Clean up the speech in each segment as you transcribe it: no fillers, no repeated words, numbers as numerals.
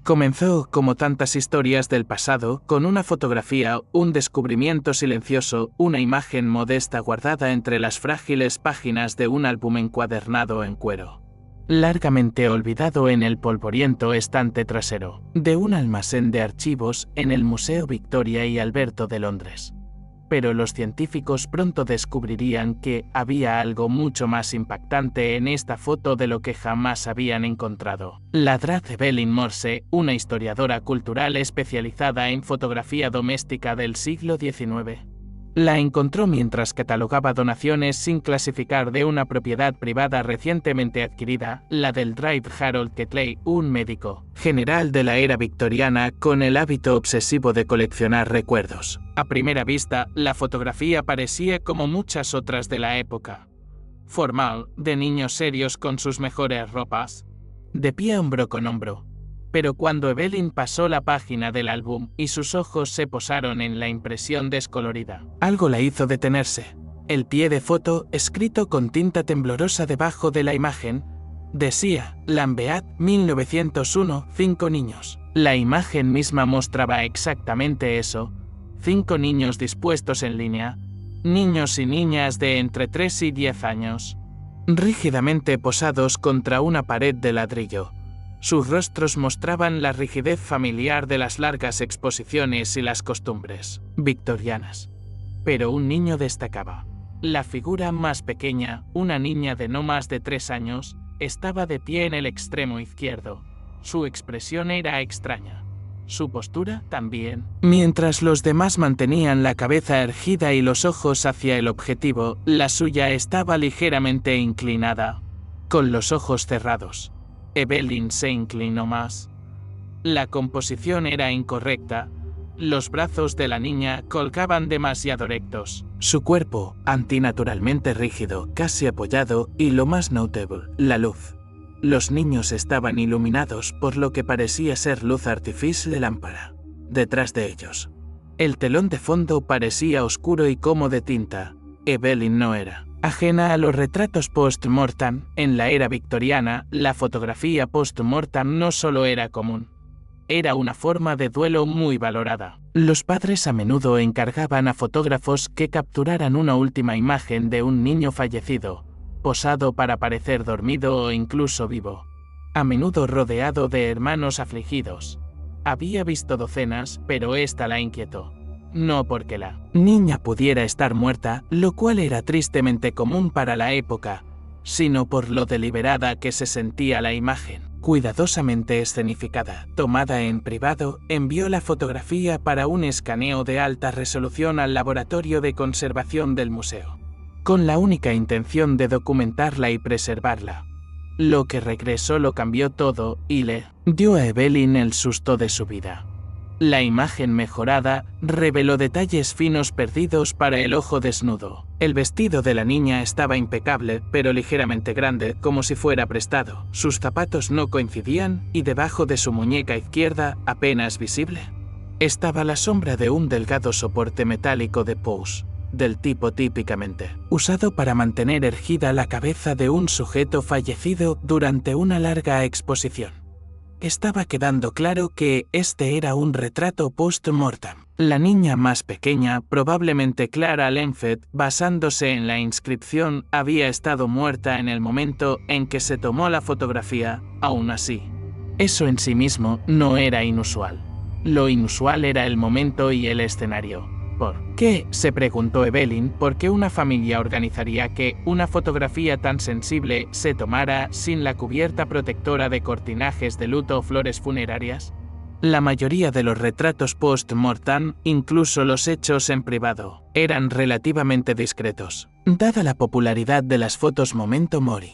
Comenzó, como tantas historias del pasado, con una fotografía, un descubrimiento silencioso, una imagen modesta guardada entre las frágiles páginas de un álbum encuadernado en cuero. Largamente olvidado en el polvoriento estante trasero de un almacén de archivos en el Museo Victoria y Alberto de Londres. Pero los científicos pronto descubrirían que había algo mucho más impactante en esta foto de lo que jamás habían encontrado. La Dra. Evelyn Morse, una historiadora cultural especializada en fotografía doméstica del siglo XIX, la encontró mientras catalogaba donaciones sin clasificar de una propiedad privada recientemente adquirida, la del Drive Harold Ketley, un médico general de la era victoriana con el hábito obsesivo de coleccionar recuerdos. A primera vista, la fotografía parecía como muchas otras de la época. Formal, de niños serios con sus mejores ropas, de pie hombro con hombro. Pero cuando Evelyn pasó la página del álbum y sus ojos se posaron en la impresión descolorida, algo la hizo detenerse. El pie de foto, escrito con tinta temblorosa debajo de la imagen, decía: Lambeat, 1901, 5 niños. La imagen misma mostraba exactamente eso: 5 niños dispuestos en línea, niños y niñas de entre 3 y 10 años, rígidamente posados contra una pared de ladrillo. Sus rostros mostraban la rigidez familiar de las largas exposiciones y las costumbres victorianas. Pero un niño destacaba. La figura más pequeña, una niña de no más de 3 años, estaba de pie en el extremo izquierdo. Su expresión era extraña. Su postura también. Mientras los demás mantenían la cabeza erguida y los ojos hacia el objetivo, la suya estaba ligeramente inclinada, con los ojos cerrados. Evelyn se inclinó más. La composición era incorrecta. Los brazos de la niña colgaban demasiado rectos. Su cuerpo, antinaturalmente rígido, casi apoyado, y lo más notable, la luz. Los niños estaban iluminados por lo que parecía ser luz artificial de lámpara. Detrás de ellos, el telón de fondo parecía oscuro y como de tinta. Evelyn no era ajena a los retratos post-mortem. En la era victoriana, la fotografía post-mortem no solo era común, era una forma de duelo muy valorada. Los padres a menudo encargaban a fotógrafos que capturaran una última imagen de un niño fallecido, posado para parecer dormido o incluso vivo, a menudo rodeado de hermanos afligidos. Había visto docenas, pero esta la inquietó. No porque la niña pudiera estar muerta, lo cual era tristemente común para la época, sino por lo deliberada que se sentía la imagen. Cuidadosamente escenificada, tomada en privado, envió la fotografía para un escaneo de alta resolución al laboratorio de conservación del museo, con la única intención de documentarla y preservarla. Lo que regresó lo cambió todo y le dio a Evelyn el susto de su vida. La imagen mejorada reveló detalles finos perdidos para el ojo desnudo. El vestido de la niña estaba impecable, pero ligeramente grande, como si fuera prestado. Sus zapatos no coincidían, y debajo de su muñeca izquierda, apenas visible, estaba la sombra de un delgado soporte metálico de pose, del tipo típicamente usado para mantener erguida la cabeza de un sujeto fallecido durante una larga exposición. Estaba quedando claro que este era un retrato post-mortem. La niña más pequeña, probablemente Clara Lenfet, basándose en la inscripción, había estado muerta en el momento en que se tomó la fotografía. Aún así, eso en sí mismo no era inusual. Lo inusual era el momento y el escenario. ¿Por qué?, se preguntó Evelyn, ¿por qué una familia organizaría que una fotografía tan sensible se tomara sin la cubierta protectora de cortinajes de luto o flores funerarias? La mayoría de los retratos post-mortem, incluso los hechos en privado, eran relativamente discretos. Dada la popularidad de las fotos momento mori,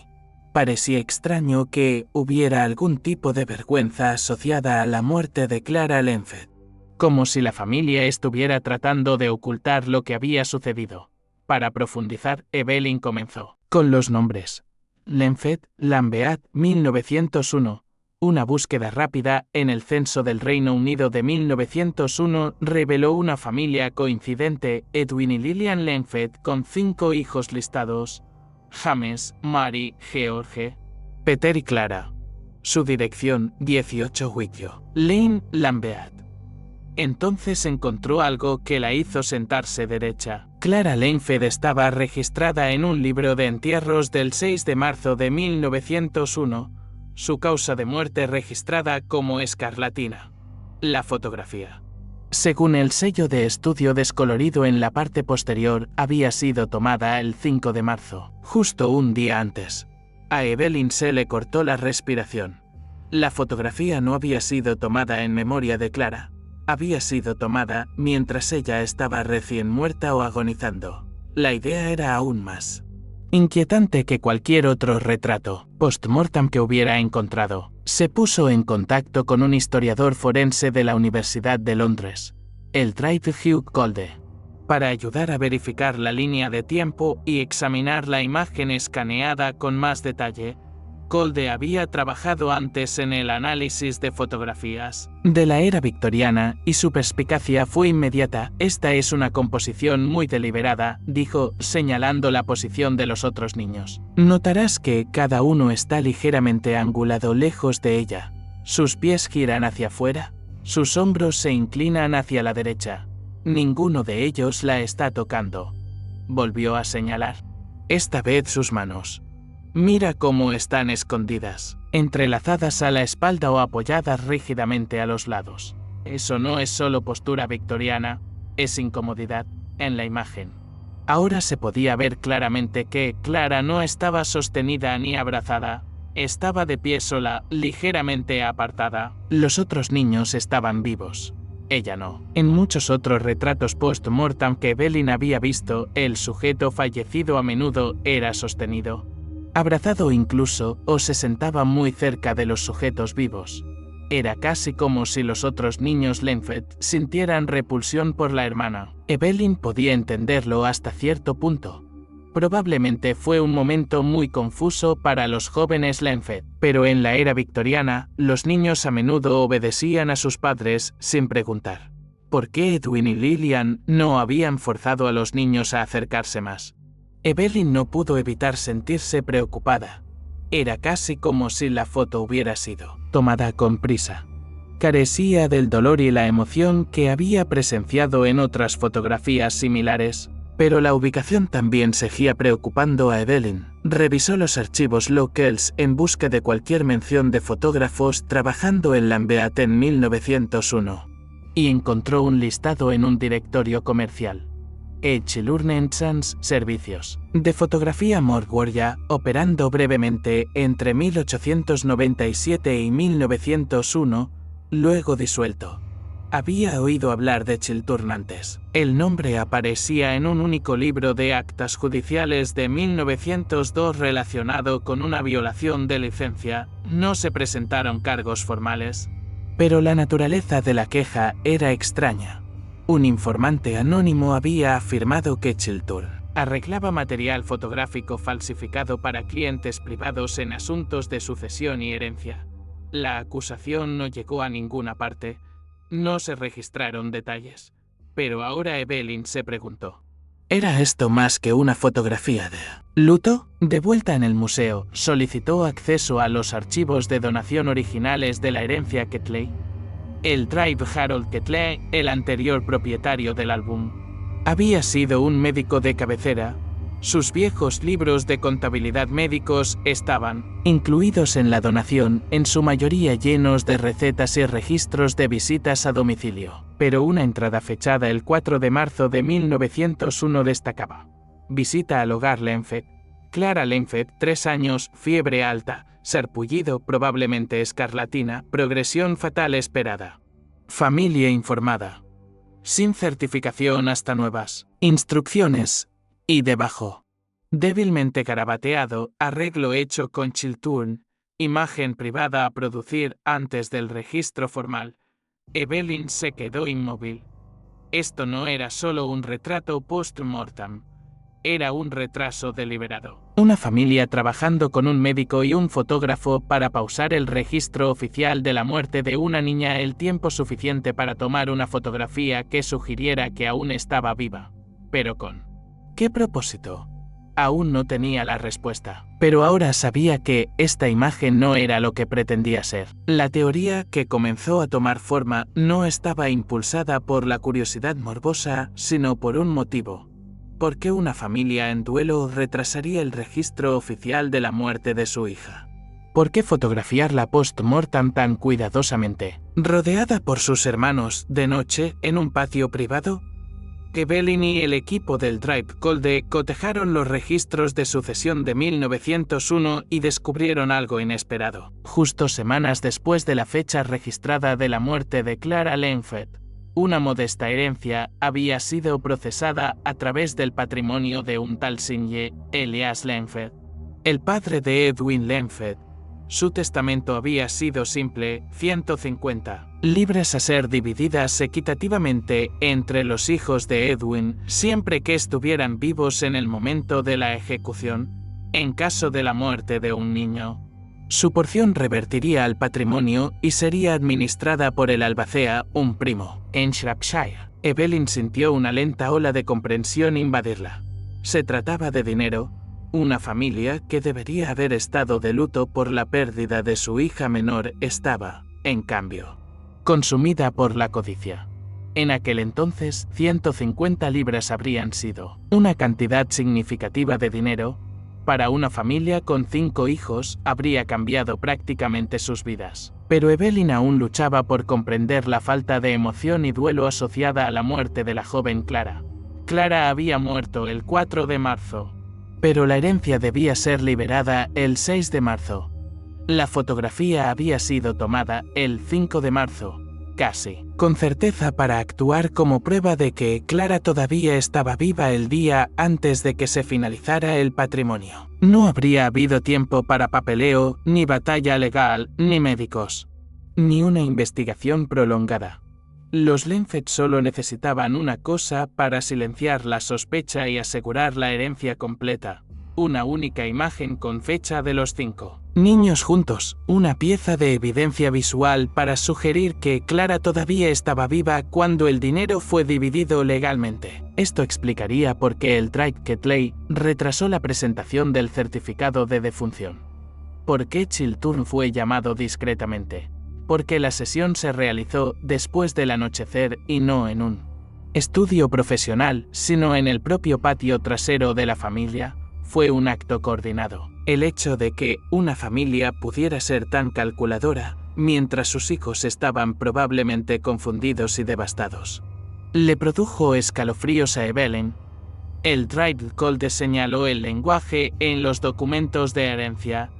parecía extraño que hubiera algún tipo de vergüenza asociada a la muerte de Clara Lenfet, como si la familia estuviera tratando de ocultar lo que había sucedido. Para profundizar, Evelyn comenzó con los nombres. Lenfet, Lambeat, 1901. Una búsqueda rápida en el censo del Reino Unido de 1901 reveló una familia coincidente: Edwin y Lillian Lenfet, con 5 hijos listados: James, Mary, George, Peter y Clara. Su dirección, 18 Whitlow Lane, Lambeth. Entonces encontró algo que la hizo sentarse derecha. Clara Langford estaba registrada en un libro de entierros del 6 de marzo de 1901, su causa de muerte registrada como escarlatina. La fotografía, según el sello de estudio descolorido en la parte posterior, había sido tomada el 5 de marzo, justo un día antes. A Evelyn se le cortó la respiración. La fotografía no había sido tomada en memoria de Clara. Había sido tomada mientras ella estaba recién muerta o agonizando. La idea era aún más inquietante que cualquier otro retrato post-mortem que hubiera encontrado. Se puso en contacto con un historiador forense de la Universidad de Londres, el Dr. Hugh Colde, para ayudar a verificar la línea de tiempo y examinar la imagen escaneada con más detalle. Colde había trabajado antes en el análisis de fotografías de la era victoriana y su perspicacia fue inmediata. Esta es una composición muy deliberada, dijo, señalando la posición de los otros niños. Notarás que cada uno está ligeramente angulado lejos de ella. Sus pies giran hacia afuera, sus hombros se inclinan hacia la derecha. Ninguno de ellos la está tocando. Volvió a señalar. Esta vez sus manos. Mira cómo están escondidas, entrelazadas a la espalda o apoyadas rígidamente a los lados. Eso no es solo postura victoriana, es incomodidad en la imagen. Ahora se podía ver claramente que Clara no estaba sostenida ni abrazada, estaba de pie sola, ligeramente apartada. Los otros niños estaban vivos. Ella no. En muchos otros retratos post-mortem que Evelyn había visto, el sujeto fallecido a menudo era sostenido, abrazado incluso, o se sentaba muy cerca de los sujetos vivos. Era casi como si los otros niños Langford sintieran repulsión por la hermana. Evelyn podía entenderlo hasta cierto punto. Probablemente fue un momento muy confuso para los jóvenes Langford, pero en la era victoriana, los niños a menudo obedecían a sus padres sin preguntar. ¿Por qué Edwin y Lillian no habían forzado a los niños a acercarse más? Evelyn no pudo evitar sentirse preocupada. Era casi como si la foto hubiera sido tomada con prisa. Carecía del dolor y la emoción que había presenciado en otras fotografías similares, pero la ubicación también seguía preocupando a Evelyn. Revisó los archivos locales en busca de cualquier mención de fotógrafos trabajando en Lambeth en 1901 y encontró un listado en un directorio comercial. H. Sons Servicios de Fotografía Morguoria, operando brevemente entre 1897 y 1901, luego disuelto. Había oído hablar de Chiltern antes. El nombre aparecía en un único libro de actas judiciales de 1902 relacionado con una violación de licencia. No se presentaron cargos formales, pero la naturaleza de la queja era extraña. Un informante anónimo había afirmado que Chiltern arreglaba material fotográfico falsificado para clientes privados en asuntos de sucesión y herencia. La acusación no llegó a ninguna parte, no se registraron detalles, pero ahora Evelyn se preguntó: ¿era esto más que una fotografía de luto? De vuelta en el museo, solicitó acceso a los archivos de donación originales de la herencia Ketley. El Drive Harold Ketley, el anterior propietario del álbum, había sido un médico de cabecera. Sus viejos libros de contabilidad médicos estaban incluidos en la donación, en su mayoría llenos de recetas y registros de visitas a domicilio. Pero una entrada fechada el 4 de marzo de 1901 destacaba: visita al hogar Langford. Clara Langford, 3 años, fiebre alta, sarpullido, probablemente escarlatina, progresión fatal esperada. Familia informada. Sin certificación hasta nuevas instrucciones. Y debajo, débilmente garabateado, arreglo hecho con Chiltern, imagen privada a producir antes del registro formal. Evelyn se quedó inmóvil. Esto no era solo un retrato post-mortem. Era un retraso deliberado. Una familia trabajando con un médico y un fotógrafo para pausar el registro oficial de la muerte de una niña el tiempo suficiente para tomar una fotografía que sugiriera que aún estaba viva. Pero ¿con qué propósito? aún no tenía la respuesta. Pero ahora sabía que esta imagen no era lo que pretendía ser. La teoría que comenzó a tomar forma no estaba impulsada por la curiosidad morbosa, sino por un motivo. ¿Por qué una familia en duelo retrasaría el registro oficial de la muerte de su hija? ¿Por qué fotografiarla post-mortem tan cuidadosamente, rodeada por sus hermanos, de noche, en un patio privado? Evelyn y el equipo del Drive Colde cotejaron los registros de sucesión de 1901 y descubrieron algo inesperado. Justo semanas después de la fecha registrada de la muerte de Clara Lenfeld, una modesta herencia había sido procesada a través del patrimonio de un tal Signe, Elias Lenfeld, el padre de Edwin Lenfeld. Su testamento había sido simple, 150 libras a ser divididas equitativamente entre los hijos de Edwin, siempre que estuvieran vivos en el momento de la ejecución, en caso de la muerte de un niño. Su porción revertiría al patrimonio y sería administrada por el albacea, un primo, en Shropshire. Evelyn sintió una lenta ola de comprensión invadirla. Se trataba de dinero. Una familia que debería haber estado de luto por la pérdida de su hija menor estaba, en cambio, consumida por la codicia. En aquel entonces, 150 libras habrían sido una cantidad significativa de dinero. Para una familia con 5 hijos, habría cambiado prácticamente sus vidas. Pero Evelyn aún luchaba por comprender la falta de emoción y duelo asociada a la muerte de la joven Clara. Clara había muerto el 4 de marzo. Pero la herencia debía ser liberada el 6 de marzo. La fotografía había sido tomada el 5 de marzo, casi con certeza para actuar como prueba de que Clara todavía estaba viva el día antes de que se finalizara el patrimonio. No habría habido tiempo para papeleo, ni batalla legal, ni médicos, ni una investigación prolongada. Los Lenfeld solo necesitaban una cosa para silenciar la sospecha y asegurar la herencia completa: una única imagen con fecha de los 5 niños juntos, una pieza de evidencia visual para sugerir que Clara todavía estaba viva cuando el dinero fue dividido legalmente. Esto explicaría por qué el Drive Ketley retrasó la presentación del certificado de defunción. ¿Por qué Chiltern fue llamado discretamente? Porque la sesión se realizó después del anochecer y no en un estudio profesional, sino en el propio patio trasero de la familia. Fue un acto coordinado. El hecho de que una familia pudiera ser tan calculadora, mientras sus hijos estaban probablemente confundidos y devastados, le produjo escalofríos a Evelyn. El Drive Colde señaló el lenguaje en los documentos de herencia.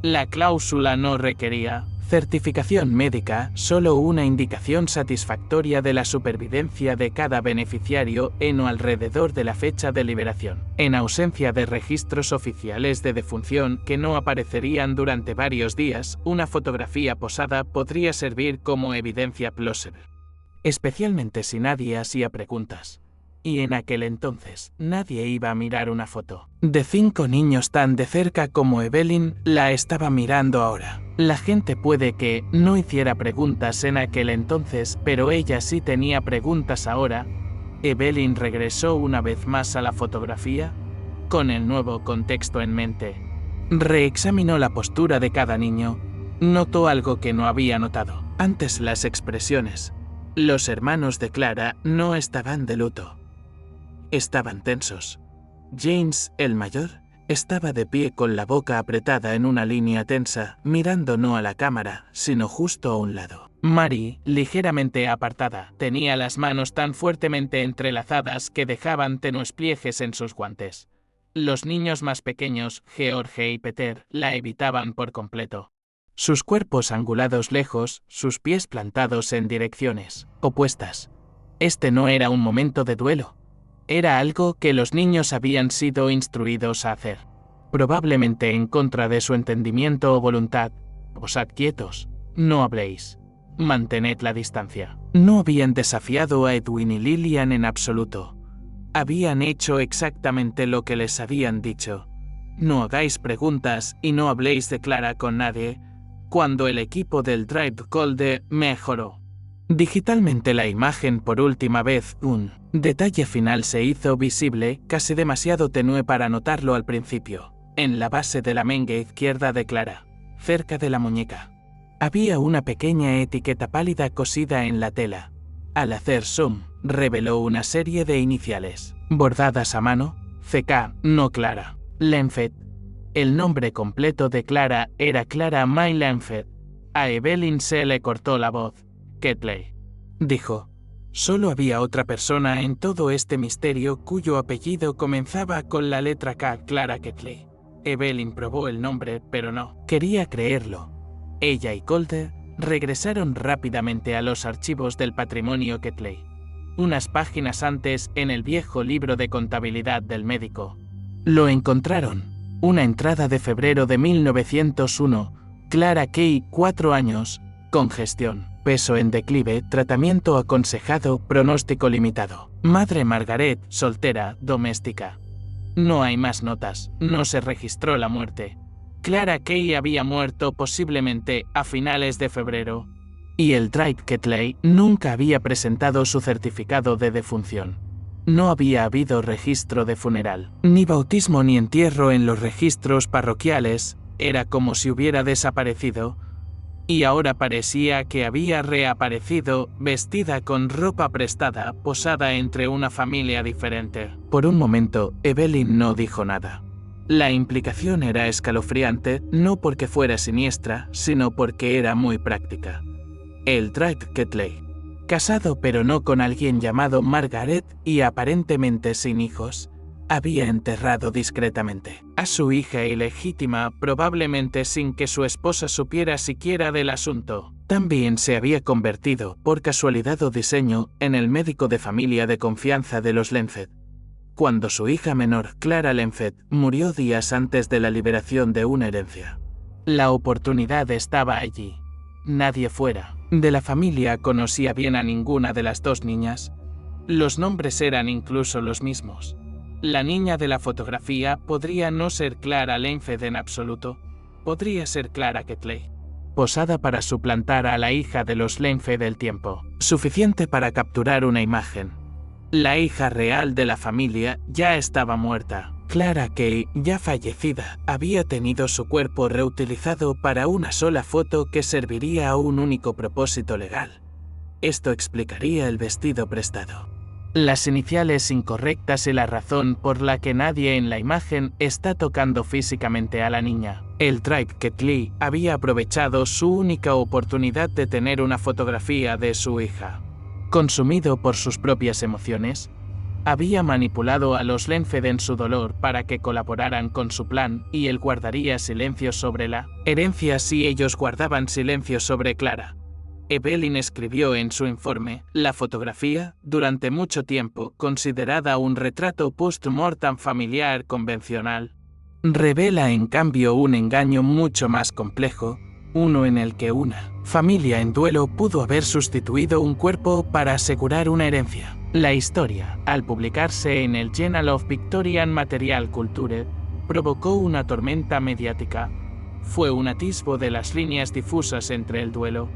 La cláusula no requería certificación médica, solo una indicación satisfactoria de la supervivencia de cada beneficiario en o alrededor de la fecha de liberación. En ausencia de registros oficiales de defunción que no aparecerían durante varios días, una fotografía posada podría servir como evidencia plausible, especialmente si nadie hacía preguntas. Y en aquel entonces, nadie iba a mirar una foto de 5 niños tan de cerca como Evelyn la estaba mirando ahora. La gente puede que no hiciera preguntas en aquel entonces, pero ella sí tenía preguntas ahora. Evelyn regresó una vez más a la fotografía, con el nuevo contexto en mente. Reexaminó la postura de cada niño. Notó algo que no había notado antes: las expresiones. Los hermanos de Clara no estaban de luto. Estaban tensos. James, el mayor, estaba de pie con la boca apretada en una línea tensa, mirando no a la cámara, sino justo a un lado. Mary, ligeramente apartada, tenía las manos tan fuertemente entrelazadas que dejaban tenues pliegues en sus guantes. Los niños más pequeños, George y Peter, la evitaban por completo. Sus cuerpos angulados lejos, sus pies plantados en direcciones opuestas. Este no era un momento de duelo. Era algo que los niños habían sido instruidos a hacer. Probablemente en contra de su entendimiento o voluntad. Posad quietos. No habléis. Mantened la distancia. No habían desafiado a Edwin y Lillian en absoluto. Habían hecho exactamente lo que les habían dicho. No hagáis preguntas y no habléis de Clara con nadie. Cuando el equipo del Drive Colde mejoró, Digitalmente la imagen por última vez, un detalle final se hizo visible, casi demasiado tenue para notarlo al principio, en la base de la manga izquierda de Clara, cerca de la muñeca. Había una pequeña etiqueta pálida cosida en la tela. Al hacer zoom, reveló una serie de iniciales, bordadas a mano, CK, no Clara, Lenfeld. El nombre completo de Clara era Clara May Lenfeld. A Evelyn se le cortó la voz. Ketley, dijo. Solo había otra persona en todo este misterio cuyo apellido comenzaba con la letra K, Clara Ketley. Evelyn probó el nombre, pero no quería creerlo. Ella y Colter regresaron rápidamente a los archivos del patrimonio Ketley. Unas páginas antes, en el viejo libro de contabilidad del médico. Lo encontraron. Una entrada de febrero de 1901. Clara Kay, 4 años. Congestión. Peso en declive, tratamiento aconsejado, pronóstico limitado. Madre Margaret, soltera, doméstica. No hay más notas, no se registró la muerte. Clara Kay había muerto posiblemente a finales de febrero. Y el Drive Ketley nunca había presentado su certificado de defunción. No había habido registro de funeral, ni bautismo ni entierro en los registros parroquiales, era como si hubiera desaparecido. Y ahora parecía que había reaparecido, vestida con ropa prestada, posada entre una familia diferente. Por un momento, Evelyn no dijo nada. La implicación era escalofriante, no porque fuera siniestra, sino porque era muy práctica. El Drive Ketley, casado pero no con alguien llamado Margaret y aparentemente sin hijos, había enterrado discretamente a su hija ilegítima, probablemente sin que su esposa supiera siquiera del asunto. También se había convertido, por casualidad o diseño, en el médico de familia de confianza de los Lenfeld. Cuando su hija menor, Clara Lenfeld, murió días antes de la liberación de una herencia. La oportunidad estaba allí. Nadie fuera de la familia conocía bien a ninguna de las dos niñas. Los nombres eran incluso los mismos. La niña de la fotografía podría no ser Clara Lenfeld en absoluto. Podría ser Clara Ketley, posada para suplantar a la hija de los Lenfeld del tiempo, suficiente para capturar una imagen. La hija real de la familia ya estaba muerta. Clara Kay, ya fallecida, había tenido su cuerpo reutilizado para una sola foto que serviría a un único propósito legal. Esto explicaría el vestido prestado, las iniciales incorrectas y la razón por la que nadie en la imagen está tocando físicamente a la niña. El Drive Ketley había aprovechado su única oportunidad de tener una fotografía de su hija. Consumido por sus propias emociones, había manipulado a los Lenfeld en su dolor para que colaboraran con su plan y él guardaría silencio sobre la herencia si ellos guardaban silencio sobre Clara. Evelyn escribió en su informe, la fotografía, durante mucho tiempo considerada un retrato post-mortem familiar convencional, revela en cambio un engaño mucho más complejo, uno en el que una familia en duelo pudo haber sustituido un cuerpo para asegurar una herencia. La historia, al publicarse en el Journal of Victorian Material Culture, provocó una tormenta mediática. Fue un atisbo de las líneas difusas entre el duelo,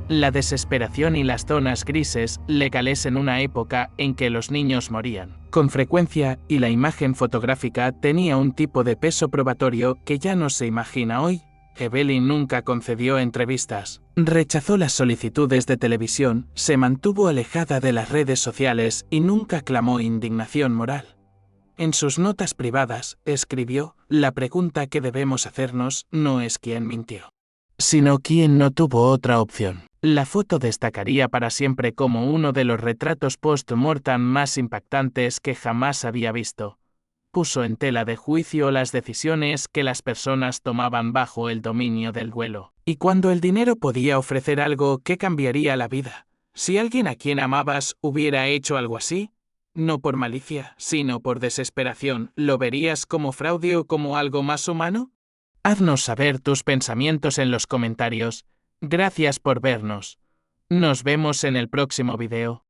la desesperación y las zonas grises legales en una época en que los niños morían con frecuencia y la imagen fotográfica tenía un tipo de peso probatorio que ya no se imagina hoy. Evelyn nunca concedió entrevistas, rechazó las solicitudes de televisión, se mantuvo alejada de las redes sociales y nunca clamó indignación moral. En sus notas privadas, escribió, la pregunta que debemos hacernos no es quién mintió, sino quién no tuvo otra opción. La foto destacaría para siempre como uno de los retratos post-mortem más impactantes que jamás había visto. Puso en tela de juicio las decisiones que las personas tomaban bajo el dominio del duelo. Y cuando el dinero podía ofrecer algo que cambiaría la vida, si alguien a quien amabas hubiera hecho algo así, no por malicia, sino por desesperación, ¿lo verías como fraude o como algo más humano? Haznos saber tus pensamientos en los comentarios. Gracias por vernos. Nos vemos en el próximo video.